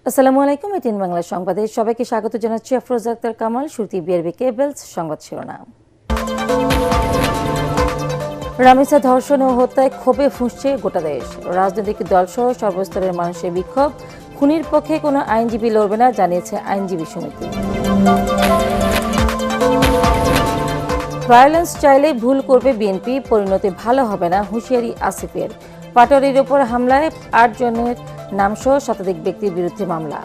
আসসালামু আলাইকুম। এটিএন বাংলা সংবাদে সবাইকে স্বাগত জানাচ্ছি। আফরোজা আক্তার কামাল। শুরুতেই বিআরবি কেবলস সংবাদ শিরোনাম। রামিসা ধর্ষণ ও হত্যায় ক্ষোভে ফুঁসছে গোটা দেশ। রাজনৈতিক দলসহ সর্বস্তরের মানুষের বিক্ষোভ। খুনির পক্ষে কোনো আইনজীবী লড়বে না, জানিয়েছে আইনজীবী সমিতি। ভায়োলেন্স চাইলেই ভুল করবে বিএনপি, পরিণতি ভালো হবে না, হুঁশিয়ারি আসিফের। পাটোয়ারির ওপর হামলায় ৮ জনের নামসহ শতাধিক ব্যক্তির বিরুদ্ধে মামলা।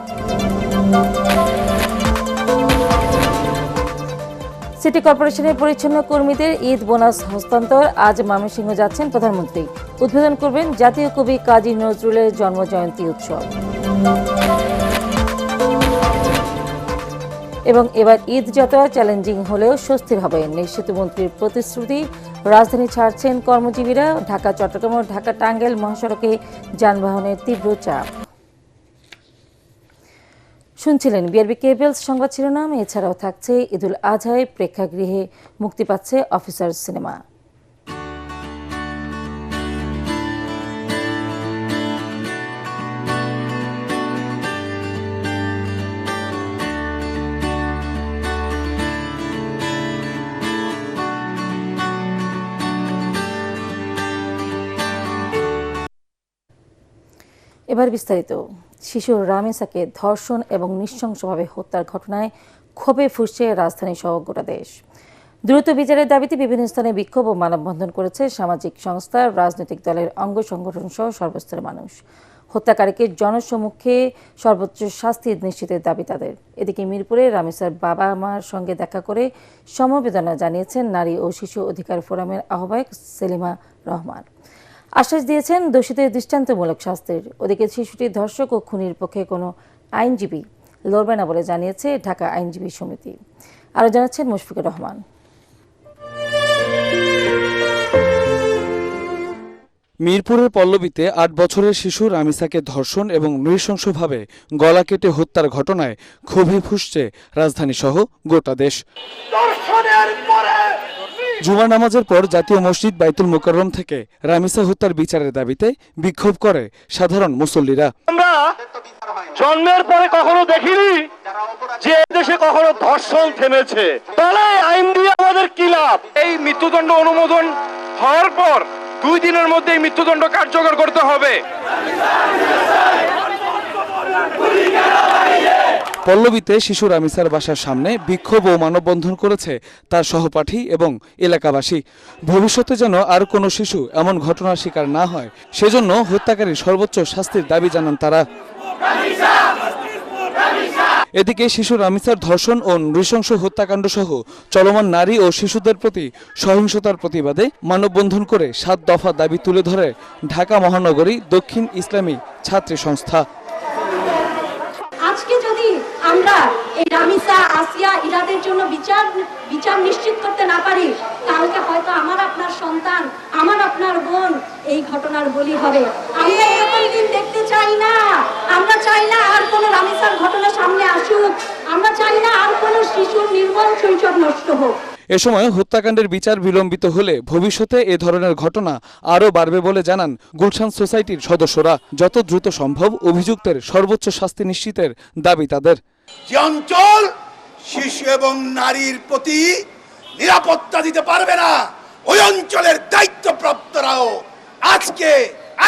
সিটি কর্পোরেশনের পরিচ্ছন্ন কর্মীদের ঈদ বোনাস হস্তান্তর। আজ ময়মনসিংহ যাচ্ছেন প্রধানমন্ত্রী। উদ্বোধন করবেন জাতীয় কবি কাজী নজরুলের জন্মজয়ন্তী উৎসব। এবং এবার ঈদ যাত্রা চ্যালেঞ্জিং হলেও স্বস্তির হবে সেতুমন্ত্রীর প্রতিশ্রুতি। রাজধানী ছাড়ছেন কর্মজীবীরা। ঢাকা চট্টগ্রাম ও ঢাকা টাঙ্গাইল মহাসড়কে যানবাহনের তীব্র চাপ। শুনছিলেন বিআরবি কেবলস সংবাদ শিরোনাম। এছাড়াও থাকছে ঈদুল আজহায় প্রেক্ষাগৃহে মুক্তি পাচ্ছে অফিসার সিনেমা। এবার বিস্তারিত। শিশু রামিসাকে ধর্ষণ এবং নৃশংসভাবে হত্যার ঘটনায় ক্ষোভে ফুঁসছে রাজধানী সহ গোটা দেশ। দ্রুত বিচারের দাবিতে বিভিন্ন স্থানে বিক্ষোভ ও মানববন্ধন করেছে সামাজিক সংস্থা, রাজনৈতিক দলের অঙ্গ সংগঠন সহ সর্বস্তরের মানুষ। হত্যাকারীকে জনসম্মুখে সর্বোচ্চ শাস্তি নিশ্চিতের দাবি তাদের। এদিকে মিরপুরে রামিসার বাবা মার সঙ্গে দেখা করে সমবেদনা জানিয়েছেন নারী ও শিশু অধিকার ফোরামের আহ্বায়ক সেলিমা রহমান। আশ্বাস দিয়েছেন দোষীদের দৃষ্টান্তমূলক শাস্তির। ওদিকে শিশুটির ধর্ষক ও খুনির পক্ষে কোনো আইনজীবী লড়বে না বলে জানিয়েছে ঢাকা আইনজীবী সমিতি। আরও জানাচ্ছেন মুশফিকুর রহমান। মিরপুরের পল্লবীতে ৮ বছরের শিশু রামিসাকে ধর্ষণ এবং নৃশংসভাবে গলা কেটে হত্যার ঘটনায় ক্ষোভে ফুঁসছে রাজধানী সহ গোটা দেশ। জুমা নামাজের পর জাতীয় মসজিদ বাইতুল মুকাররম থেকে রামিসা হত্যার বিচারের দাবিতে বিক্ষোভ করে সাধারণ মুসল্লিরা। আমরা জন্মের পরে কখনো দেখিনি যে দেশে কখনো ধর্ষণ থেমেছে। তাহলে আইন দিয়ে আমাদের কি লাভ? এই মৃত্যুদণ্ড অনুমোদন হওয়ার পর 2 দিনের মধ্যে এই মৃত্যুদণ্ড কার্যকর করতে হবে। পল্লবীতে শিশু রামিসার বাসার সামনে বিক্ষোভ ও মানববন্ধন করেছে তার সহপাঠী এবং এলাকাবাসী। ভবিষ্যতে যেন আর কোনো শিশু এমন ঘটনার শিকার না হয়, সেজন্য হত্যাকারীর সর্বোচ্চ শাস্তির দাবি জানান তারা। এদিকে শিশু রামিসার ধর্ষণ ও নৃশংস হত্যাকাণ্ড সহ চলমান নারী ও শিশুদের প্রতি সহিংসতার প্রতিবাদে মানববন্ধন করে 7 দফা দাবি তুলে ধরে ঢাকা মহানগরী দক্ষিণ ইসলামী ছাত্রী সংস্থা। আজকে যদি আমরা এই রামিসা, আসিয়া, ইরাদের জন্য বিচার নিশ্চিত করতে না পারি, কালকে হয়তো আমার আপনার সন্তান, আমার আপনার বোন এই ঘটনার বলি হবে। আমরা এরকম দিন দেখতে চাই না। আমরা চাই না আর কোনো রামিসার ঘটনা সামনে আসুক। আমরা চাই না আর কোনো শিশুর নির্মম শৈশব নষ্ট হোক। এ সময় হত্যাকাণ্ডের বিচার বিলম্বিত হলে ভবিষ্যতে এ ধরনের ঘটনা আরও বাড়বে বলে জানান গুলশান সোসাইটির সদস্যরা। যত দ্রুত সম্ভব অভিযুক্তের সর্বোচ্চ শাস্তি নিশ্চিতের দাবি তাদের। যে অঞ্চল শিশু এবং নারীর প্রতি নিরাপত্তা দিতে পারবে না, ওই অঞ্চলের দায়িত্বপ্রাপ্তরাও আজকে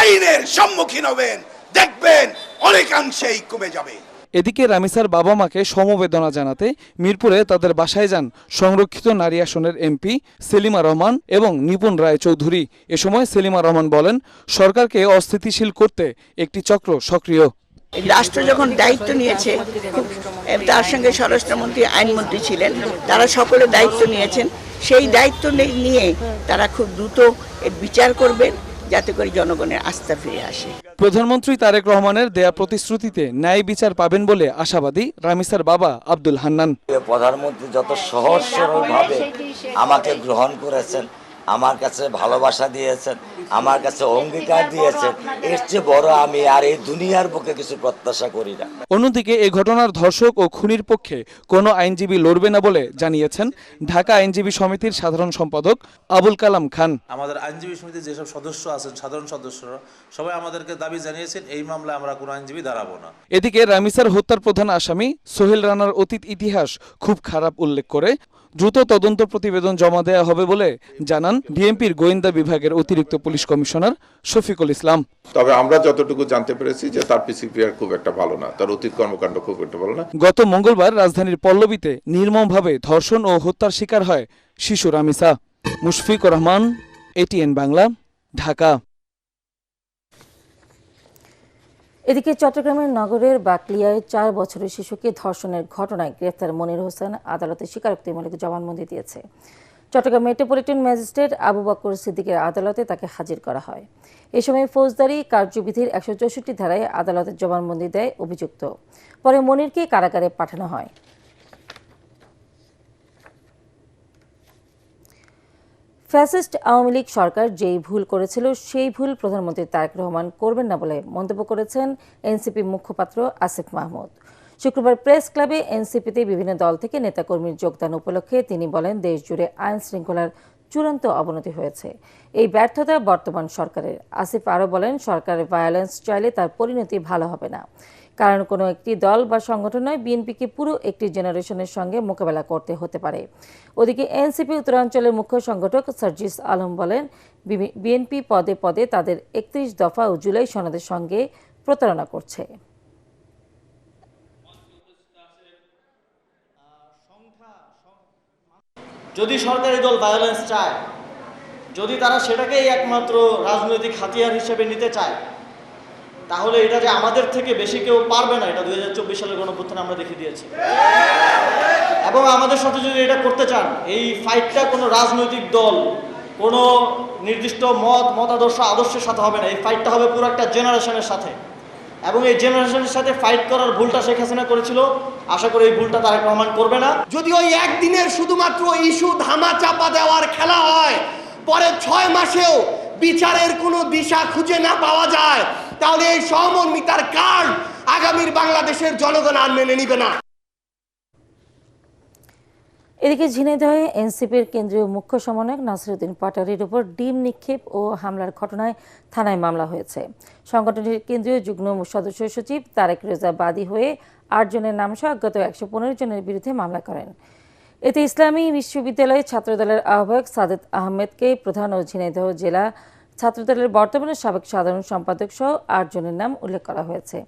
আইনের সম্মুখীন হবেন। দেখবেন অনেকাংশেই কমে যাবে। এদিকে রামিসার বাবা মাকে সমবেদনা জানাতে মিরপুরে তাদের বাসায় যান সংরক্ষিত নারী আসনের এমপি সেলিমা রহমান এবং নিপুণ রায় চৌধুরী। এ সময় সেলিমা রহমান বলেন, সরকারকে অস্থিতিশীল করতে একটি চক্র সক্রিয়। রাষ্ট্র যখন দায়িত্ব নিয়েছে, তার সঙ্গে স্বরাষ্ট্রমন্ত্রী, আইনমন্ত্রী ছিলেন, তারা সকলে দায়িত্ব নিয়েছেন। সেই দায়িত্ব নিয়ে তারা খুব দ্রুত এর বিচার করবেন, যাতে করে জনগণের আস্থা ফিরে আসে। প্রধানমন্ত্রী তারেক রহমানের দেয়া প্রতিশ্রুতিতে ন্যায় বিচার পাবেন বলে আশাবাদী রামিসার বাবা আব্দুল হান্নান। প্রধানমন্ত্রী যত সহজ সরলভাবে আমাকে গ্রহণ করেছেন, আমার কাছে ভালোবাসা দিয়েছেন, আমার কাছে অঙ্গীকার দিয়েছেন, এর চেয়ে বড় আমি আর এই দুনিয়ার বুকে কিছু প্রত্যাশা করি না। অন্যদিকে এ ঘটনার ধর্ষক ও খুনির পক্ষে কোনো আইনজীবী লড়বে না বলে জানিয়েছেন ঢাকা আইনজীবী সমিতির সাধারণ সম্পাদক আবুল কালাম খান। আমাদের আইনজীবী সমিতির যেসব সদস্য আছেন, সাধারণ সদস্যরা সবাই আমাদেরকে দাবি জানিয়েছেন এই মামলায় আমরা কোনো আইনজীবী দাঁড়াবো না। এদিকে রামিসার হত্যার প্রধান আসামি সোহেল রানার অতীত ইতিহাস খুব খারাপ উল্লেখ করে দ্রুত তদন্ত প্রতিবেদন জমা দেওয়া হবে বলে জানান বিএনপির গোয়েন্দা বিভাগের অতিরিক্ত পুলিশ কমিশনার শফিকুল ইসলাম। তবে আমরা যতটুকু জানতে পেরেছি যে তার পিসিপিআর খুব একটা ভালো না, তার অতীত কর্মকাণ্ড খুব একটা ভালো না। গত মঙ্গলবার রাজধানীর পল্লবীতে নির্মমভাবে ধর্ষণ ও হত্যার শিকার হয় শিশু রামিসা। মুশফিকুর রহমান, এটিএন বাংলা, ঢাকা। এদিকে চট্টগ্রামের নগরের বাকলিয়ায় 4 বছরের শিশুকে ধর্ষণের ঘটনায় গ্রেফতার মনির হোসেন আদালতে স্বীকারোক্তিমূলক জবানবন্দি দিয়েছে। চট্টগ্রাম মেট্রোপলিটন ম্যাজিস্ট্রেট আবু বকর সিদ্দিকের আদালতে তাকে হাজির করা হয়। এ সময় ফৌজদারি কার্যবিধির 164 ধারায় আদালতে জবানবন্দি দেয় অভিযুক্ত। পরে মনিরকে কারাগারে পাঠানো হয়। ফ্যাসিস্ট আওয়ামী লীগ সরকার যেই ভুল করেছিল সেই ভুল প্রধানমন্ত্রী তারেক রহমান করবেন না বলে মন্তব্য করেছেন এনসিপি মুখপাত্র আসিফ মাহমুদ। শুক্রবার প্রেস ক্লাবে এনসিপিতে বিভিন্ন দল থেকে নেতাকর্মীর যোগদান উপলক্ষে তিনি বলেন, দেশ জুড়ে আইন শৃঙ্খলার চূড়ান্ত অবনতি হয়েছে। এই ব্যর্থতা বর্তমান সরকারের। আসিফ আরও বলেন, সরকারের ভায়োলেন্স চাইলে তার পরিণতি ভালো হবে না। কারণ কোনো একটি দল বা সংগঠন নয়, বিএনপিকে পুরো একটি জেনারেশনের সঙ্গে মোকাবেলা করতে হতে পারে। ওদিকে এনসিপি উত্তরাঞ্চলের মুখ্য সংগঠক সার্জিস আলম বলেন, বিএনপি পদে পদে তাদের 31 দফা ও জুলাই সনদের সঙ্গে প্রতারণা করছে। যদি সরকারি দল ভায়োলেন্স চায়, যদি তারা সেটাকেই একমাত্র রাজনৈতিক হাতিয়ার হিসেবে নিতে চায়, তাহলে এটা যে আমাদের থেকে বেশি কেউ পারবে না, এটা 2024 সালের গণঅভ্যুত্থানে আমরা দেখিয়ে দিয়েছি। এবং আমাদের সাথে যদি এটা করতে চান, এই ফাইটটা কোনো রাজনৈতিক দল, কোনো নির্দিষ্ট আদর্শের সাথে হবে না। এই ফাইটটা হবে পুরো একটা জেনারেশনের সাথে। এবং এই জেনারেশনের সাথে ফাইট করার ভুলটা শেখ হাসিনা করেছিল, আশা করি এই ভুলটা তারেক রহমান করবে না। যদি ওই একদিনের শুধুমাত্র ইস্যু ধামা চাপা দেওয়ার খেলা হয়, পরে 6 মাসেও বিচারের কোনো দিশা খুঁজে না পাওয়া যায়, তাহলে এই সহমর্মিতার কার্ড আগামীর বাংলাদেশের জনগণ আর মেনে নিবে না। এদিকে ঝিনাইদহে এনসিপির কেন্দ্রীয় মুখ্য সমন্বয়ক নাসিরউদ্দিন পাটোয়ারীর উপর ডিম নিক্ষেপ ও হামলার ঘটনায় থানায় মামলা হয়েছে। সংগঠনটির কেন্দ্রীয় যুগ্ম সদস্য সচিব তারেক রেজা বাদী হয়ে 8 জনের নামসহ অজ্ঞাত 115 জনের বিরুদ্ধে মামলা করেন। এতে ইসলামী বিশ্ববিদ্যালয়ের ছাত্রদলের আহ্বায়ক সাদেত আহমেদকে প্রধান ও ঝিনাইদহ জেলা ছাত্রদলের বর্তমানে সাবেক সাধারণ সম্পাদক সহ 8 জনের নাম উল্লেখ করা হয়েছে।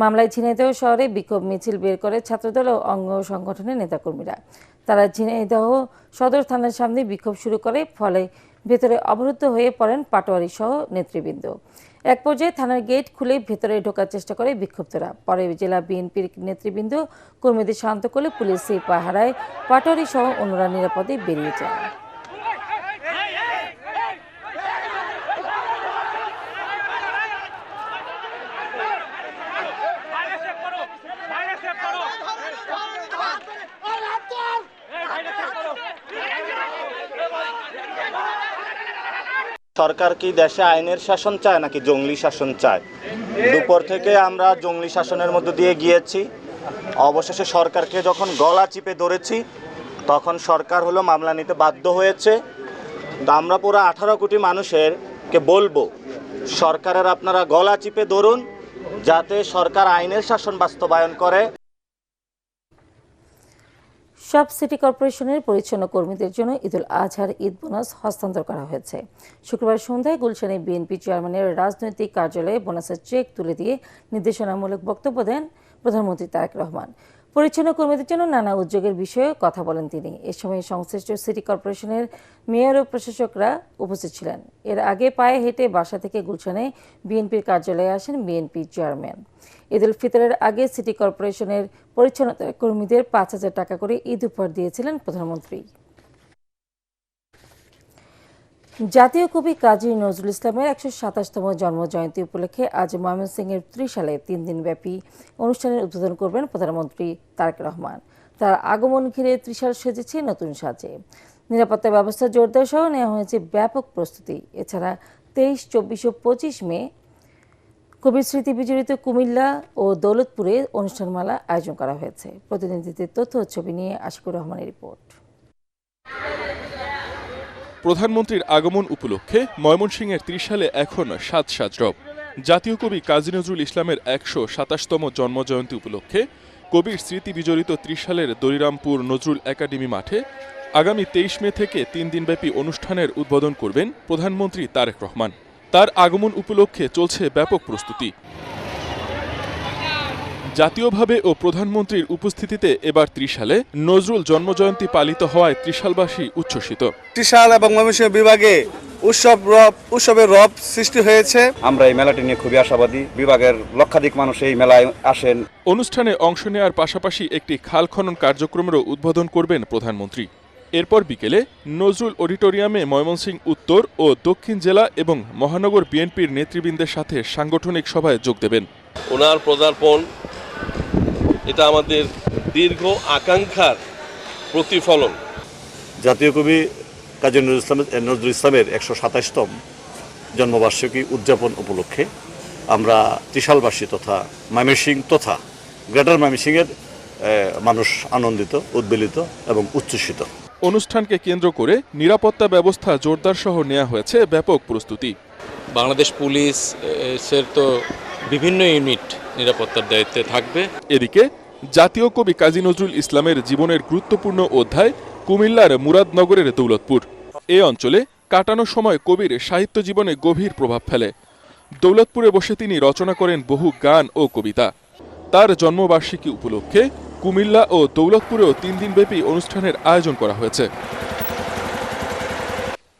মামলায় ঝিনাইদহ শহরে বিক্ষোভ মিছিল বের করে ছাত্রদল ও অঙ্গ সংগঠনের নেতাকর্মীরা। তারা ঝিনাইদহ সদর থানার সামনে বিক্ষোভ শুরু করে, ফলে ভেতরে অবরুদ্ধ হয়ে পড়েন পাটোয়ারী সহ নেতৃবৃন্দ। এক পর্যায়ে থানার গেট খুলে ভেতরে ঢোকার চেষ্টা করে বিক্ষুব্ধরা। পরে জেলা বিএনপির নেতৃবৃন্দ কর্মীদের শান্ত করলে পুলিশ সেই পাহারায় পাটোয়ারী সহ অন্যরা নিরাপদে বেরিয়ে যায়। সরকার কি দেশে আইনের শাসন চায় নাকি জঙ্গলি শাসন চায়? দুপুর থেকে আমরা জঙ্গলি শাসনের মধ্য দিয়ে গিয়েছি। অবশেষে সরকারকে যখন গলা চিপে ধরেছি, তখন সরকার হলো মামলা নিতে বাধ্য হয়েছে। আমরা পুরো 18 কোটি মানুষেরকে বলবো, সরকারের আপনারা গলা চিপে ধরুন, যাতে সরকার আইনের শাসন বাস্তবায়ন করে। সব সিটি কর্পোরেশনের পরিচ্ছন্ন কর্মীদের জন্য ঈদুল আজহার ঈদ বোনাস হস্তান্তর করা হয়েছে। শুক্রবার সন্ধ্যায় গুলশানে বিএনপি চেয়ারম্যানের রাজনৈতিক কার্যালয়ে বোনাসের চেক তুলে দিয়ে নির্দেশনামূলক বক্তব্য দেন প্রধানমন্ত্রী তারেক রহমান। পরিচ্ছন্ন কর্মীদের জন্য নানা উদ্যোগের বিষয়ে কথা বলেন তিনি। এ সময় সংশ্লিষ্ট সিটি কর্পোরেশনের মেয়র ও প্রশাসকরা উপস্থিত ছিলেন। এর আগে পায়ে হেঁটে বাসা থেকে গুলশানে বিএনপির কার্যালয়ে আসেন বিএনপি চেয়ারম্যান। ঈদুল ফিতরের আগে সিটি কর্পোরেশনের পরিচ্ছন্নতা কর্মীদের 5,000 টাকা করে ঈদ উপহার দিয়েছিলেন প্রধানমন্ত্রী। জাতীয় কবি কাজী নজরুল ইসলামের 127তম জন্মজয়ন্তী উপলক্ষে আজ ময়মনসিংহের ত্রিশালে 3 দিনব্যাপী অনুষ্ঠানের উদ্বোধন করবেন প্রধানমন্ত্রী তারেক রহমান। তার আগমন ঘিরে ত্রিশাল সেজেছে নতুন সাজে। নিরাপত্তা ব্যবস্থা জোরদার সহ নেওয়া হয়েছে ব্যাপক প্রস্তুতি। এছাড়া 23, 24 ও 25 মে কবির স্মৃতি বিজড়িত কুমিল্লা ও দৌলতপুরে অনুষ্ঠানমালা আয়োজন করা হয়েছে। প্রতিনিধিদের তথ্য ও ছবি নিয়ে আশিকুর রহমানের রিপোর্ট। প্রধানমন্ত্রীর আগমন উপলক্ষে ময়মনসিংহের ত্রিশালে এখন সাজ রব। জাতীয় কবি কাজী নজরুল ইসলামের 127তম জন্মজয়ন্তী উপলক্ষে কবির স্মৃতি বিজড়িত ত্রিশালের দরিরামপুর নজরুল একাডেমি মাঠে আগামী 23 মে থেকে 3 দিনব্যাপী অনুষ্ঠানের উদ্বোধন করবেন প্রধানমন্ত্রী তারেক রহমান। তার আগমন উপলক্ষে চলছে ব্যাপক প্রস্তুতি। জাতীয়ভাবে ও প্রধানমন্ত্রীর উপস্থিতিতে এবার ত্রিশালে নজরুল জন্মজয়ন্তী পালিত হওয়ায় ত্রিশালবাসী উচ্ছ্বসিত। ত্রিশাল এবং ময়মনসিংহ বিভাগে উৎসবের রব সৃষ্টি হয়েছে। আমরা এই মেলাটি নিয়ে খুবই আশাবাদী। বিভাগের লক্ষাধিক মানুষ এই মেলায় আসেন। অনুষ্ঠানে অংশ নেওয়ার পাশাপাশি একটি খাল খনন কার্যক্রমেরও উদ্বোধন করবেন প্রধানমন্ত্রী। এরপর বিকেলে নজরুল অডিটোরিয়ামে ময়মনসিংহ উত্তর ও দক্ষিণ জেলা এবং মহানগর বিএনপির নেতৃবৃন্দের সাথে সাংগঠনিক সভায় যোগ দেবেন। ওনার পদার্পণ এটা আমাদের দীর্ঘ আকাঙ্ক্ষার প্রতিফলন। জাতীয় কবি কাজী নজরুল ইসলামের 127তম জন্মবার্ষিকী উদযাপন উপলক্ষে আমরা ত্রিশালবাসী তথা ময়মনসিংহ তথা গ্রেটার ময়মনসিংহের মানুষ আনন্দিত, উদ্বেলিত এবং উচ্ছ্বসিত। অনুষ্ঠানকে কেন্দ্র করে নিরাপত্তা ব্যবস্থা জোরদার সহ নেওয়া হয়েছে ব্যাপক প্রস্তুতি। বাংলাদেশ পুলিশের তো বিভিন্ন ইউনিট নিরাপত্তার দায়িত্বে থাকবে। এদিকে জাতীয় কবি কাজী নজরুল ইসলামের জীবনের গুরুত্বপূর্ণ অধ্যায় কুমিল্লার মুরাদনগরের দৌলতপুর। এ অঞ্চলে কাটানোর সময় কবির সাহিত্য জীবনে গভীর প্রভাব ফেলে। দৌলতপুরে বসে তিনি রচনা করেন বহু গান ও কবিতা। তার জন্মবার্ষিকী উপলক্ষে কুমিল্লা ও দৌলতপুরেও 3 দিনব্যাপী অনুষ্ঠানের আয়োজন করা হয়েছে।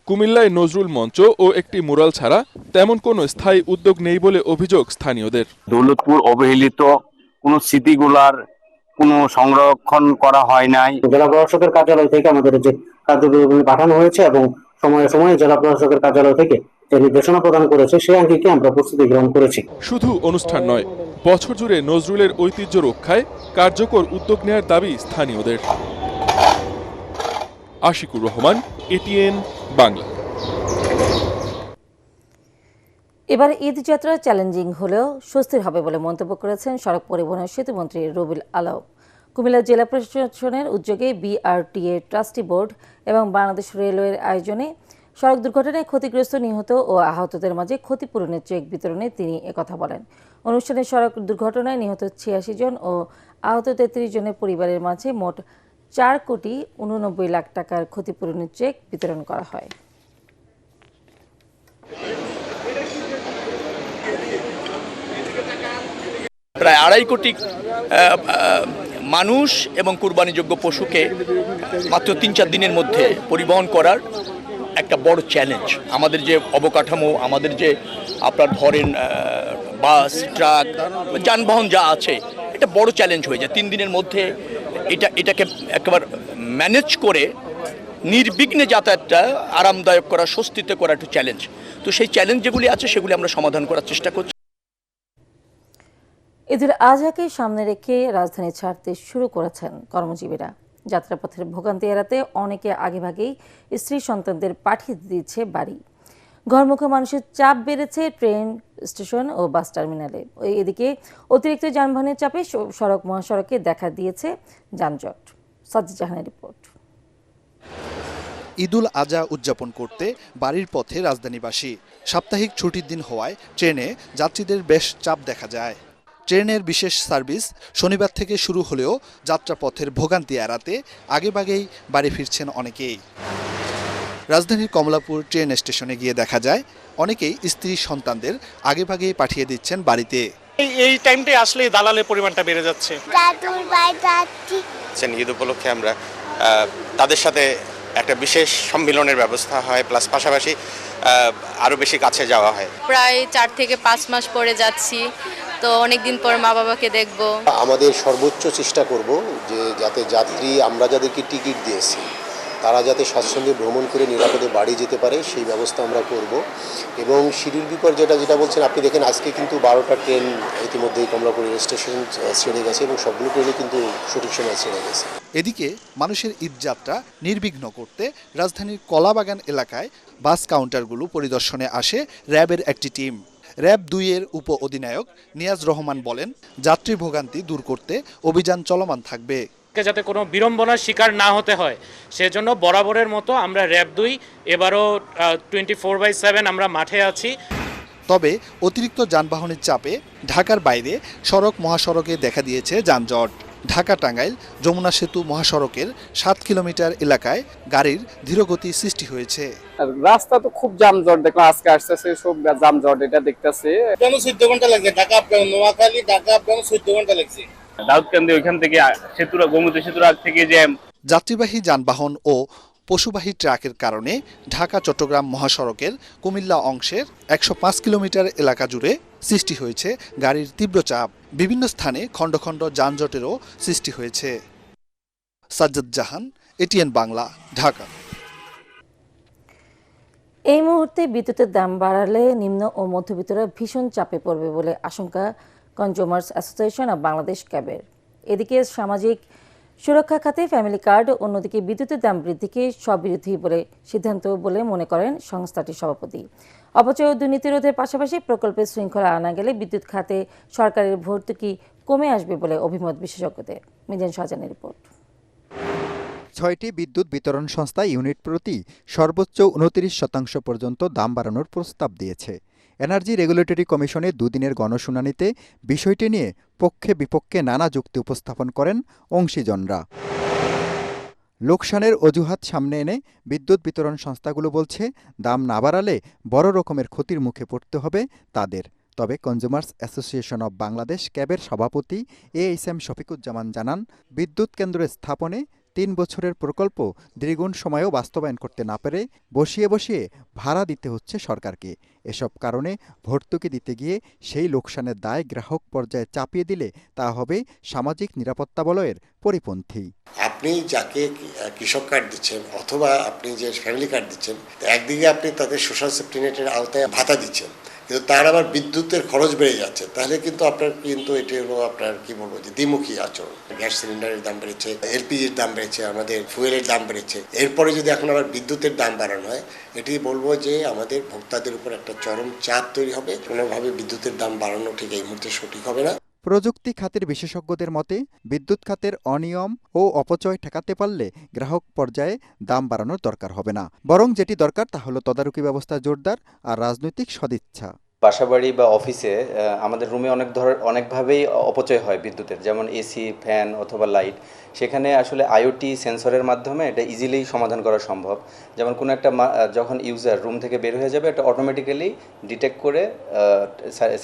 কুমিল্লায় নজরুল মঞ্চ ও একটি মুরাল ছাড়া তেমন কোনো স্থায়ী উদ্যোগ নেই বলে অভিযোগ স্থানীয়দের। দৌলতপুর অবহেলিত কোনো স্মৃতিগুলার কোনো সংরক্ষণ করা হয় নাই। জেলা প্রশাসকের কার্যালয় থেকে আমাদের যে কার্যক্রমগুলি পাঠানো হয়েছে এবং সময়ে সময়ে জেলা প্রশাসকের কার্যালয় থেকে যে নির্দেশনা প্রদান করেছে সেই আঙ্গিকে আমরা প্রস্তুতি গ্রহণ করেছি। শুধু অনুষ্ঠান নয়, বছর জুড়ে নজরুলের ঐতিহ্য রক্ষায় কার্যকর উদ্যোগ নেওয়ার দাবি স্থানীয়দের। আশিকুর রহমান, এটিএন বাংলা। এবার ঈদ যাত্রা চ্যালেঞ্জিং হলেও স্বস্তির হবে বলে মন্তব্য করেছেন সড়ক পরিবহন সেতুমন্ত্রী রুবেল আলম। কুমিল্লা জেলা প্রশাসনের উদ্যোগে বিআরটিএ ট্রাস্টি বোর্ড এবং বাংলাদেশ রেলওয়ের আয়োজনে সড়ক দুর্ঘটনায় ক্ষতিগ্রস্ত, নিহত ও আহতদের মাঝে ক্ষতিপূরণের চেক বিতরণে তিনি একথা বলেন। অনুষ্ঠানে সড়ক দুর্ঘটনায় নিহত 86 জন ও আহত 33 জনের পরিবারের মাঝে মোট 4,89,00,000 টাকার ক্ষতিপূরণের চেক বিতরণ করা হয়। প্রায় 2.5 কোটি মানুষ এবং কুরবানিযোগ্য পশুকে মাত্র 3-4 দিনের মধ্যে পরিবহন করার একটা বড় চ্যালেঞ্জ। আমাদের যে অবকাঠামো, আমাদের যে আপনার ধরেন বাস, ট্রাক, যানবাহন যা আছে, এটা বড় চ্যালেঞ্জ হয়ে যায়। 3 দিনের মধ্যে এটাকে একেবারে ম্যানেজ করে নির্বিঘ্নে যাতায়াতটা আরামদায়ক করা, স্বস্তিতে করা একটু চ্যালেঞ্জ। তো সেই চ্যালেঞ্জ যেগুলি আছে সেগুলি আমরা সমাধান করার চেষ্টা করছি। ঈদুল আজহাকে সামনে রেখে রাজধানী ছাড়তে শুরু করেছেন কর্মজীবীরা। যাত্রাপথের ভোগান্তি এড়াতে অনেকে আগেভাগেই স্ত্রী সন্তানদের পাঠিয়ে দিচ্ছে বাড়ি। ঘরমুখী মানুষের চাপ বেড়েছে ট্রেন স্টেশন ও বাস টার্মিনালে। এদিকে অতিরিক্ত যানবাহনের চাপে সড়ক মহাসড়কে দেখা দিয়েছে যানজট। সাজ্জাদ জাহানের রিপোর্ট। ঈদুল আজহা উদযাপন করতে বাড়ির পথে রাজধানীবাসী। সাপ্তাহিক ছুটির দিন হওয়ায় ট্রেনে যাত্রীদের বেশ চাপ দেখা যায়। ট্রেনের বিশেষ সার্ভিস শনিবার থেকে শুরু হলেও যাত্রাপথের ভোগান্তি এড়াতে আগেভাগেই বাড়ি ফিরছেন অনেকেই। রাজধানীর কমলাপুর ট্রেন স্টেশনে গিয়ে দেখা যায় অনেকেই স্ত্রী সন্তানদের আগেভাগেই পাঠিয়ে দিচ্ছেন বাড়িতে। এই টাইমটাই আসলে দালালের পরিমাণটা বেড়ে যাচ্ছে। ঈদ উপলক্ষে আমরা তাদের সাথে একটা বিশেষ সম্মিলনের ব্যবস্থা হয়, প্লাস পাশাপাশি আরও বেশি কাছে যাওয়া হয়। প্রায় 4 থেকে 5 মাস পরে যাচ্ছি, তো অনেকদিন পর মা বাবাকে দেখব। আমাদের সর্বোচ্চ চেষ্টা করব যে যাতে যাত্রী, আমরা যাদেরকে টিকিট দিয়েছি তারা যাতে স্বাচ্ছন্দ্যে ভ্রমণ করে নিরাপদে বাড়ি যেতে পারে সেই ব্যবস্থা আমরা করব। এবং শিডিউল বিপর যেটা বলছেন আপনি দেখেন, আজকে কিন্তু 12টা ট্রেন ইতিমধ্যেই কমলাপুর রেল স্টেশন ছেড়ে গেছে এবং সবগুলো ট্রেনই কিন্তু সঠিক সময় ছেড়ে গেছে। এদিকে মানুষের ঈদযাত্রা নির্বিঘ্ন করতে রাজধানীর কলাবাগান এলাকায় বাস কাউন্টারগুলো পরিদর্শনে আসে র্যাবের একটি টিম। র্যাব 2-এর উপ অধিনায়ক নিয়াজ রহমান বলেন, যাত্রী ভোগান্তি দূর করতে অভিযান চলমান থাকবে। যাতে কোনো বিড়ম্বনার শিকার না হতে হয় সেজন্য বরাবরের মতো আমরা র্যাব 2 এবারও 24/7 আমরা মাঠে আছি। তবে অতিরিক্ত যানবাহনের চাপে ঢাকার বাইরে সড়ক মহাসড়কে দেখা দিয়েছে যানজট। ঢাকা টাঙ্গাইল যমুনা সেতু মহাসড়কের 7 কিলোমিটার এলাকায় গাড়ির ধীরগতি সৃষ্টি হয়েছে। রাস্তা তো খুব যানজট, দেখলাম আজকে আসতেছে সব যানজট, এটা দেখতেছে। 14 ঘন্টা লাগছে Dhaka up down, Noakhali Dhaka up down 14 ঘন্টা লাগছে। দাউদকান্দি ওইখান থেকে সেতুরা গোমতী সেতুর আগ থেকে জ্যাম। যাত্রীবাহী যানবাহন ও পশুবাহী ট্রাকের কারণে ঢাকা চট্টগ্রাম মহাসড়কের কুমিল্লা অংশের 105 কিলোমিটার এলাকা জুড়ে সৃষ্টি হয়েছে গাড়ির তীব্র চাপ। বিভিন্ন স্থানে খণ্ড খণ্ড যানজটেরও সৃষ্টি হয়েছে। সাজ্জাদ জাহান, এটিএন বাংলা, ঢাকা। এই মুহূর্তে বিদ্যুতের দাম বাড়ালে নিম্ন ও মধ্যবিত্তরা ভীষণ চাপে পড়বে বলে আশঙ্কা কনজিউমার্স অ্যাসোসিয়েশন অব বাংলাদেশ ক্যাবের। এদিকে সামাজিক সুরক্ষা খাতে ফ্যামিলি কার্ড, অন্যদিকে বিদ্যুতের দাম বৃদ্ধিকে স্ববিরোধী বলে সিদ্ধান্ত বলে মনে করেন সংস্থাটির সভাপতি। অপচয় ও দুর্নীতি রোধের পাশাপাশি প্রকল্পের শৃঙ্খলা আনা গেলে বিদ্যুৎ খাতে সরকারের ভর্তুকি কমে আসবে বলে অভিমত বিশেষজ্ঞদের। মিজান শাহজাহানের রিপোর্ট। 6টি বিদ্যুৎ বিতরণ সংস্থা ইউনিট প্রতি সর্বোচ্চ 29% পর্যন্ত দাম বাড়ানোর প্রস্তাব দিয়েছে। এনার্জি রেগুলেটরি কমিশনে 2 দিনের গণশুনানিতে বিষয়টি নিয়ে পক্ষে বিপক্ষে নানা যুক্তি উপস্থাপন করেন অংশীজনরা। লোকসানের অজুহাত সামনে এনে বিদ্যুৎ বিতরণ সংস্থাগুলো বলছে, দাম না বাড়ালে বড় রকমের ক্ষতির মুখে পড়তে হবে তাদের। তবে কনজিউমার্স অ্যাসোসিয়েশন অব বাংলাদেশ ক্যাবের সভাপতি ASM শফিকুজ্জামান জানান, বিদ্যুৎ কেন্দ্র স্থাপনে 3 বছরের প্রকল্প দ্বিগুণ সময়ও বাস্তবায়ন করতে না পেরে বসিয়ে বসিয়ে ভাড়া দিতে হচ্ছে সরকারকে। এসব কারণে ভর্তুকি দিতে গিয়ে সেই লোকসানের দায় গ্রাহক পর্যায়ে চাপিয়ে দিলে তা হবে সামাজিক নিরাপত্তা বলয়ের পরিপন্থী। আপনি যাকে কৃষক কার্ড দিচ্ছেন অথবা আপনি যে ফ্যামিলি কার্ড দিচ্ছেন, একদিকে আপনি তাদের সোশ্যাল সেফটি নেটের আওতায় ভাতা দিচ্ছেন, কিন্তু তার আবার বিদ্যুতের খরচ বেড়ে যাচ্ছে, তাহলে কিন্তু আপনার কিন্তু এটি হলো আপনার কি বলবো যে দ্বিমুখী আচরণ। গ্যাস সিলিন্ডারের দাম বেড়েছে, এলপিজির দাম বেড়েছে, আমাদের ফুয়েলের দাম বেড়েছে, এরপরে যদি এখন আবার বিদ্যুতের দাম বাড়ানো হয়, এটি বলবো যে আমাদের ভোক্তাদের উপর একটা চরম চাপ তৈরি হবে। কোনোভাবে বিদ্যুতের দাম বাড়ানো ঠিক এই মুহূর্তে সঠিক হবে না। প্রযুক্তি খাতের বিশেষজ্ঞদের মতে, বিদ্যুৎ খাতের অনিয়ম ও অপচয় ঠেকাতে পারলে গ্রাহক পর্যায়ে দাম বাড়ানোর দরকার হবে না, বরং যেটি দরকার তা হলো তদারকি ব্যবস্থা জোরদার আর রাজনৈতিক সদিচ্ছা। বাসাবাড়ি বা অফিসে আমাদের রুমে অনেকভাবেই অপচয় হয় বিদ্যুতের, যেমন এসি, ফ্যান অথবা লাইট। সেখানে আসলে আইওটি সেন্সরের মাধ্যমে এটা ইজিলি সমাধান করা সম্ভব। যেমন কোনো একটা যখন ইউজার রুম থেকে বের হয়ে যাবে, এটা অটোমেটিক্যালি ডিটেক্ট করে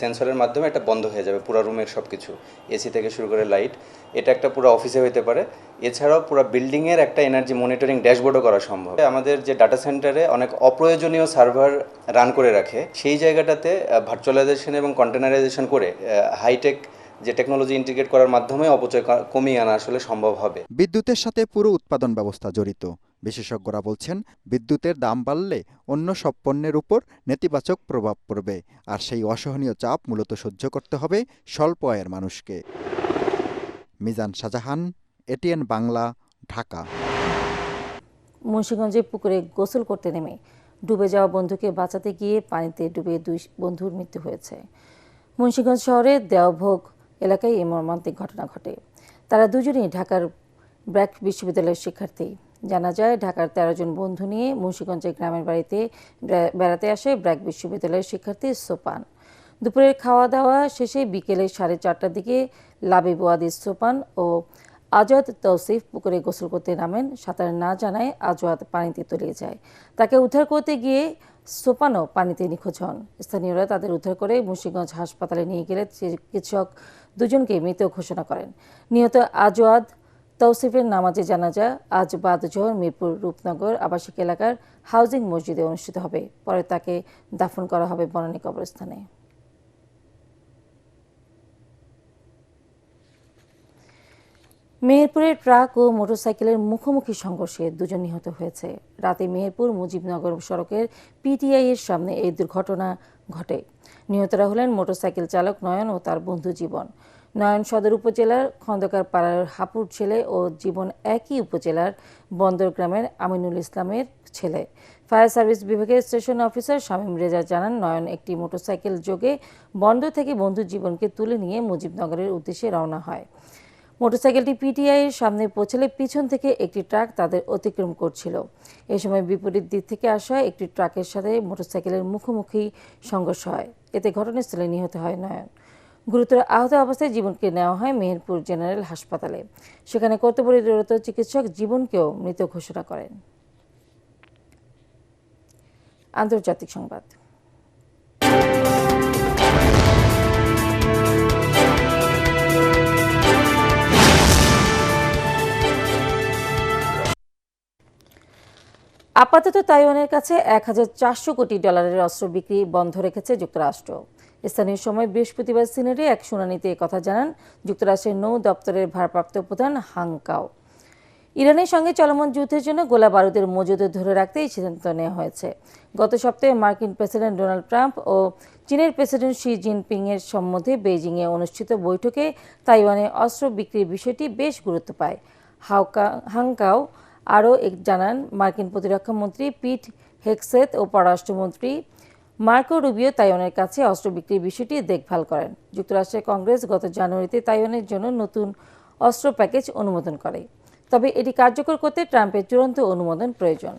সেন্সরের মাধ্যমে এটা বন্ধ হয়ে যাবে পুরো রুমের সব কিছু, এসি থেকে শুরু করে লাইট। এটা একটা পুরো অফিসে হতে পারে। এছাড়াও পুরো বিল্ডিংয়ের একটা এনার্জি মনিটরিং ড্যাশবোর্ডও করা সম্ভব। আমাদের যে ডাটা সেন্টারে অনেক অপ্রয়োজনীয় সার্ভার রান করে রাখে, সেই জায়গাটাতে ভার্চুয়ালাইজেশন এবং কন্টেনারাইজেশন করে হাইটেক যে টেকনোলজি ইন্টিগ্রেট করার মাধ্যমে অপচয় কমিয়ে আনা আসলে সম্ভব হবে। বিদ্যুতের সাথে পুরো উৎপাদন ব্যবস্থা জড়িত। বিশেষজ্ঞরা বলছেন, বিদ্যুতের দাম বাড়লে অন্য সব পণ্যের উপর নেতিবাচক প্রভাব পড়বে, আর সেই অসহনীয় চাপ মূলত সহ্য করতে হবে স্বল্প আয়ের মানুষকে। মিজান শাহজাহান, এটিএন বাংলা, ঢাকা। মুন্সিগঞ্জে পুকুরে গোসল করতে নেমে ডুবে যাওয়া বন্ধুকে বাঁচাতে গিয়ে পানিতে ডুবে 2 বন্ধুর মৃত্যু হয়েছে। মুন্সিগঞ্জ শহরের দেওভোগ এলাকায় এই মর্মান্তিক ঘটনা ঘটে। তারা দুজনেই ঢাকার ব্র্যাক বিশ্ববিদ্যালয়ের শিক্ষার্থী। জানা যায়, ঢাকার 13 জন বন্ধু নিয়ে মুন্সিগঞ্জের গ্রামের বাড়িতে বেড়াতে আসে ব্র্যাক বিশ্ববিদ্যালয়ের শিক্ষার্থী সোপান। দুপুরের খাওয়া দাওয়া শেষে বিকেলে 4:30টার দিকে লাবিব ওয়াদি সোপান ও আজওয়াদ তৌসিফ পুকুরে গোসল করতে নামেন। সাঁতার না জানায় আজওয়াদ পানিতে তলিয়ে যায়। তাকে উদ্ধার করতে গিয়ে সোপানও পানিতে নিখোঁজ হন। স্থানীয়রা তাদের উদ্ধার করে মুন্সিগঞ্জ হাসপাতালে নিয়ে গেলে চিকিৎসক দুজনকে মৃত ঘোষণা করেন। নিহত আজওয়াদ তৌসিফের নামাজে জানাজা আজ বাদ জোহর মিরপুর রূপনগর আবাসিক এলাকার হাউজিং মসজিদে অনুষ্ঠিত হবে। পরে তাকে দাফন করা হবে বনানী কবরস্থানে। মেহেরপুরে ট্রাক ও মোটরসাইকেলের মুখোমুখি সংঘর্ষে 2 জন নিহত হয়েছে। রাতে মেহেরপুর মুজিবনগর সড়কের পিটিআই এর সামনে এই দুর্ঘটনা ঘটে। নিহতরা হলেন মোটরসাইকেল চালক নয়ন ও তার বন্ধু জীবন। নয়ন সদর উপজেলার খন্দকার পাড়ার হাপুর ছেলে ও জীবন একই উপজেলার বন্দর গ্রামের আমিনুল ইসলামের ছেলে। ফায়ার সার্ভিস বিভাগের স্টেশন অফিসার শামীম রেজা জানান, নয়ন একটি মোটরসাইকেল যোগে বন্দর থেকে বন্ধু জীবনকে তুলে নিয়ে মুজিবনগরের উদ্দেশ্যে রওনা হয়। মোটরসাইকেলটি পিটিআই এর সামনে পৌঁছলে পিছন থেকে একটি ট্রাক তাদের অতিক্রম করছিল। এ সময় বিপরীত দিক থেকে আসা একটি ট্রাকের সাথে মোটরসাইকেলের মুখোমুখি সংঘর্ষ হয়। এতে ঘটনাস্থলে নিহত হয় নয়ন। গুরুতর আহত অবস্থায় জীবনকে নেওয়া হয় মেহেরপুর জেনারেল হাসপাতালে। সেখানে কর্তব্যরত চিকিৎসক জীবনকেও মৃত ঘোষণা করেন। আন্তর্জাতিক সংবাদ। আপাতত তাইওয়ানের কাছে $1,400 কোটি অস্ত্র বিক্রি বন্ধ রেখেছে যুক্তরাষ্ট্র। স্থানীয় সময় বৃহস্পতিবার সিনেটে এক শুনানিতে একথা জানান যুক্তরাষ্ট্রের নৌ দপ্তরের ভারপ্রাপ্ত প্রধান হাং কাও। ইরানের সঙ্গে চলমান যুদ্ধের জন্য গোলা বারুদের মজুদ ধরে রাখতে এই সিদ্ধান্ত নেওয়া হয়েছে। গত সপ্তাহে মার্কিন প্রেসিডেন্ট ডোনাল্ড ট্রাম্প ও চীনের প্রেসিডেন্ট শি জিনপিং এর সম্মতি বেইজিংয়ে অনুষ্ঠিত বৈঠকে তাইওয়ানে অস্ত্র বিক্রির বিষয়টি বেশ গুরুত্ব পায়। হাং কাও আরও জানান, মার্কিন প্রতিরক্ষা মন্ত্রী পিট হেগসেথ ও পররাষ্ট্রমন্ত্রী মার্কো রুবিও তাইওয়ানের কাছে অস্ত্র বিক্রির বিষয়টি দেখভাল করেন। যুক্তরাষ্ট্রের কংগ্রেস গত জানুয়ারিতে তাইওয়ানের জন্য নতুন অস্ত্র প্যাকেজ অনুমোদন করে, তবে এটি কার্যকর করতে ট্রাম্পের চূড়ান্ত অনুমোদন প্রয়োজন।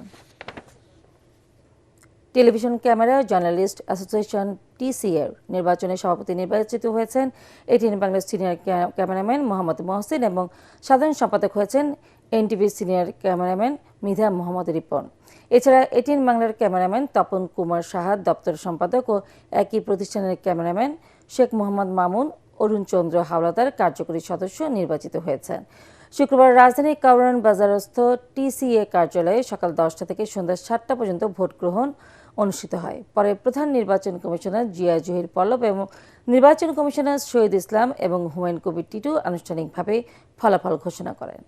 Television camera journalist association TCA নির্বাচনে সভাপতি নির্বাচিত হয়েছেন এটিএন বাংলার সিনিয়র ক্যামেরাম্যান মোহাম্মদ মহসিন এবং সাধারণ সম্পাদক হয়েছেন NTV senior cameraman Mridha Mohammad Ripon. এছাড়া এটিএন বাংলার ক্যামেরাম্যান তপন কুমার সাহা, দপ্তর সম্পাদক ও একই প্রতিষ্ঠানের ক্যামেরাম্যান শেখ মোহাম্মদ মামুন, অরুণ চন্দ্র হাওলাদার কার্যকরী সদস্য নির্বাচিত হয়েছেন। শুক্রবার রাজধানীর কাউরান বাজারস্থ TCA কার্যালয়ে সকাল 10টা থেকে সন্ধ্যা 7টা পর্যন্ত ভোট গ্রহণ অনুষ্ঠিত হয়। পরে প্রধান নির্বাচন কমিশনার জিয়া জহির পল্লব এবং নির্বাচন কমিশনার শহীদ ইসলাম এবং হুমায়ুন কবির টিটু আনুষ্ঠানিকভাবে ফলাফল ঘোষণা করেন।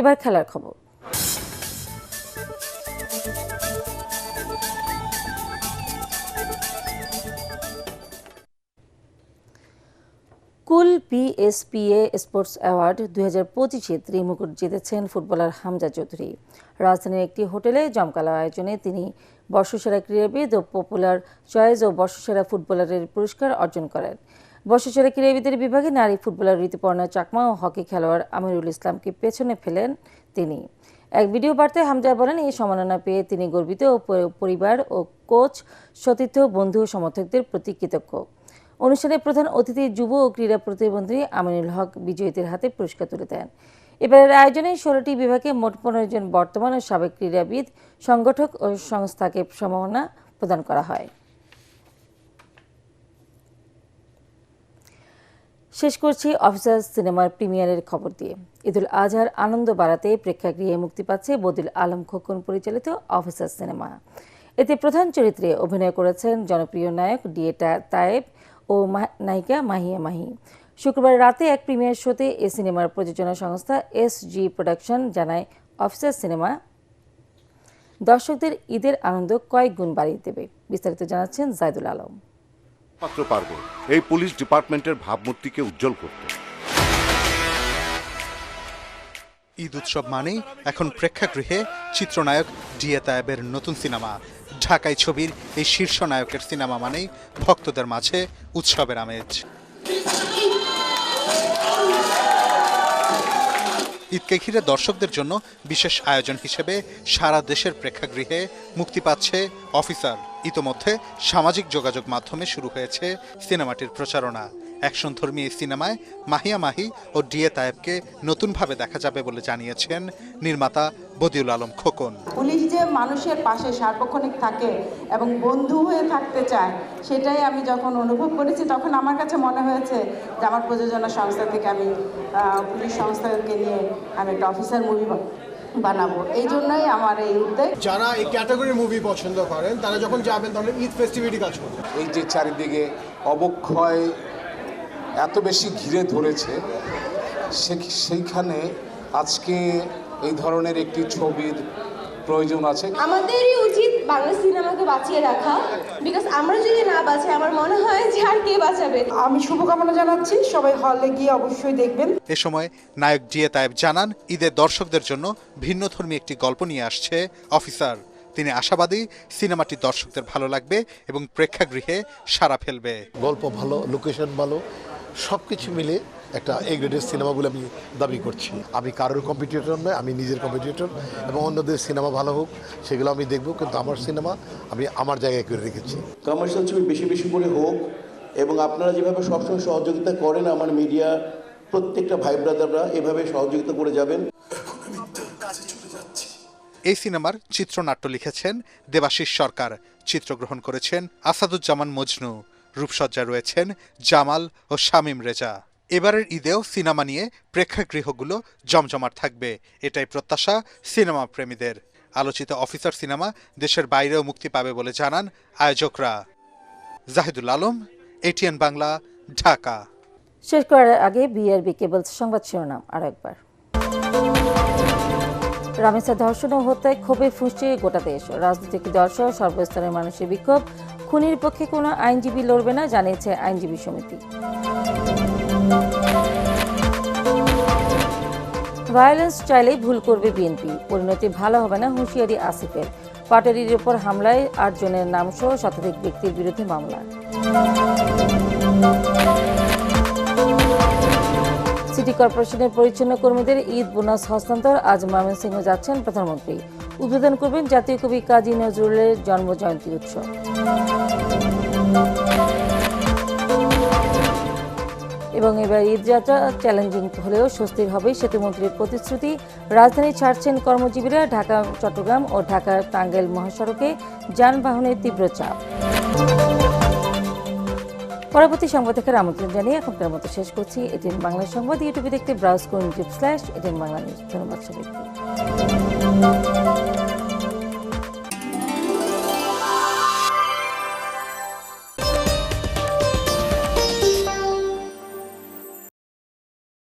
এবার খেলার খবর। কুল PSPA স্পোর্টস অ্যাওয়ার্ড 2025-এ ত্রিমুকুট জিতেছেন ফুটবলার হামজা চৌধুরী। রাজধানীর একটি হোটেলে জমকালো আয়োজনে তিনি বর্ষসেরা ক্রীড়াবিদ ও পপুলার চয়েস ও বর্ষসেরা ফুটবলারের পুরস্কার অর্জন করেন। বর্ষসেরা ক্রীড়াবিদের বিভাগে নারী ফুটবলার ঋতুপর্ণা চাকমা ও হকি খেলোয়াড় আমিরুল ইসলামকে পেছনে ফেলেন তিনি। এক ভিডিও বার্তায় হামজা বলেন, এই সম্মাননা পেয়ে তিনি গর্বিত ও পরিবার ও কোচ, সতীর্থ, বন্ধু ও সমর্থকদের প্রতি কৃতজ্ঞ। অনুষ্ঠানে প্রধান অতিথি যুব ও ক্রীড়া প্রতিমন্ত্রী আমিনুল হক বিজয়ীদের হাতে পুরস্কার তুলে দেন। এবারের আয়োজনে 16টি বিভাগে মোট 15 জন বর্তমান ও সাবেক ক্রীড়াবিদ, সংগঠক ও সংস্থাকে সম্মাননা প্রদান করা হয়। শেষ করছি অফিসার্স সিনেমার প্রিমিয়ারের খবর দিয়ে। ঈদুল আজহার আনন্দ বাড়াতে প্রেক্ষাগৃহে মুক্তি পাচ্ছে বদিউল আলম খোকন পরিচালিত অফিসার্স সিনেমা। এতে প্রধান চরিত্রে অভিনয় করেছেন জনপ্রিয় নায়ক DA তায়েব ও নায়িকা মাহিয়া মাহি। শুক্রবার রাতে এক প্রিমিয়ার শোতে এ সিনেমার প্রযোজনা সংস্থা SG প্রোডাকশন জানায়, অফিসার সিনেমা দর্শকদের ঈদের আনন্দ কয়েক গুণ বাড়িয়ে দেবে। বিস্তারিত জানাচ্ছেন জাইদুল আলম। পাত্র পারবো এই পুলিশ ডিপার্টমেন্টের ভাবমূর্তিকে উজ্জ্বল করতে। ঈদ উৎসব মানেই এখন প্রেক্ষাগৃহে চিত্রনায়ক DA তায়েবের নতুন সিনেমা। ঢাকাই ছবির এই শীর্ষ নায়কের সিনেমা মানেই ভক্তদের মাঝে উৎসবের আমেজ। ঈদকে ঘিরে দর্শকদের জন্য বিশেষ আয়োজন হিসেবে সারা দেশের প্রেক্ষাগৃহে মুক্তি পাচ্ছে অফিসার। ইতোমধ্যে সামাজিক যোগাযোগ মাধ্যমে শুরু হয়েছে সিনেমাটির প্রচারণা। অ্যাকশনধর্মী এই সিনেমায় মাহিয়া মাহি ও DA তায়েবকে নতুনভাবে দেখা যাবে বলে জানিয়েছেন নির্মাতা বদিউল আলম খোকন। পুলিশ যে মানুষের পাশে সার্বক্ষণিক থাকে এবং বন্ধু হয়ে থাকতে চায়, সেটাই আমি যখন অনুভব করেছি তখন আমার কাছে মনে হয়েছে যে আমার প্রযোজনা সংস্থা থেকে আমি পুলিশ সংস্থাকে নিয়ে আমি একটা অফিসার মুভি বানাবো। এই জন্যই আমার এই উদ্যোগ। যারা এই ক্যাটাগরির মুভি পছন্দ করেন তারা যখন যাবেন তাহলে ঈদ ফেস্টিভিটি কাজ করবে। এই যে চারিদিকে অবক্ষয় এত বেশি ঘিরে ধরেছে, সেইখানে আজকে এই ধরনের একটি ছবির প্রয়োজন আছে। আমাদেরই উচিত বাংলা সিনেমাকে বাঁচিয়ে রাখা, বিকজ আমরা যদি না বাঁচাই আমার মনে হয় যে আর কে বাঁচাবে। আমি শুভকামনা জানাচ্ছি, সবাই হলে গিয়ে অবশ্যই দেখবেন। এ সময় নায়ক জিয়া তায়েব জানান, ঈদের দর্শকদের জন্য ভিন্নধর্মী একটি গল্প নিয়ে আসছে অফিসার। তিনি আশাবাদী সিনেমাটি দর্শকদের ভালো লাগবে এবং প্রেক্ষাগৃহে সাড়া ফেলবে। গল্প ভালো, লোকেশন ভালো, সবকিছু মিলে একটা এ গ্রেডের সিনেমা বলে আমি দাবি করছি। আমি কারোর কম্পিটিটর নয়, আমি নিজের কম্পিটিটর, এবং অন্যদের সিনেমা ভালো হোক সেগুলো আমি দেখব, কিন্তু আমার সিনেমা আমি আমার জায়গায় করে রেখেছি। কমার্শিয়াল ছবি বেশি বেশি করে হোক, এবং আপনারা যেভাবে সবসময় সহযোগিতা করেন আমার মিডিয়া প্রত্যেকটা ভাই ব্রাদাররা এভাবে সহযোগিতা করে যাবেন। এই সিনেমার চিত্রনাট্য লিখেছেন দেবাশিস সরকার, চিত্রগ্রহণ করেছেন আসাদুজ্জামান মজনু, রূপসজ্জা রয়েছেন জামাল ও শামীম রেজা। এবারের ঈদেও সিনেমা নিয়ে প্রেক্ষাগৃহগুলো জমজমাট থাকবে, এটাই প্রত্যাশা সিনেমা প্রেমীদের। আলোচিত অফিসার সিনেমা দেশের বাইরেও মুক্তি পাবে বলে জানান আয়োজকরা। জাহিদুল আলম, এটিএন বাংলা, ঢাকা। শেষ করার আগে বিআরবি কেবলস সংবাদ শিরোনাম আরো একবার। রামেসা ধর্ষণ ও হত্যায় ক্ষোভে ফুঁসছে গোটা দেশ। রাজনৈতিক দলসহ সর্বস্তরের মানুষের বিক্ষোভ। খুনির পক্ষে কোনো আইনজীবী লড়বে না, জানিয়েছে আইনজীবী সমিতি। ভায়োলেন্স চাইলেই ভুল করবে বিএনপি, পরিণতি ভালো হবে না, হুঁশিয়ারি আসিফের। পাটারির উপর হামলায় 8 জনের নামসহ শতাধিক ব্যক্তির বিরুদ্ধে মামলা। সিটি কর্পোরেশনের পরিচ্ছন্ন কর্মীদের ঈদ বোনাস হস্তান্তর। আজ ময়মনসিংহ যাচ্ছেন প্রধানমন্ত্রী। উদ্বোধন করবেন জাতীয় কবি কাজী নজরুলের জন্মজয়ন্তী উৎসব। এবং এবার ঈদযাত্রা চ্যালেঞ্জিং হলেও স্বস্তির হবে সেতুমন্ত্রীর প্রতিশ্রুতি। রাজধানী ছাড়ছেন কর্মজীবীরা। ঢাকা চট্টগ্রাম ও ঢাকা টাঙ্গাইল মহাসড়কে যানবাহনের তীব্র চাপ। পরবর্তী সংবাদ দেখার আমন্ত্রণ জানিয়ে এখনকার মতো শেষ করছি। এটিএন বাংলা সংবাদ ইউটিউবে দেখতে ব্রাউজ করুন YouTube/এটিএন বাংলা নিউজ। ধন্যবাদ সবাইকে।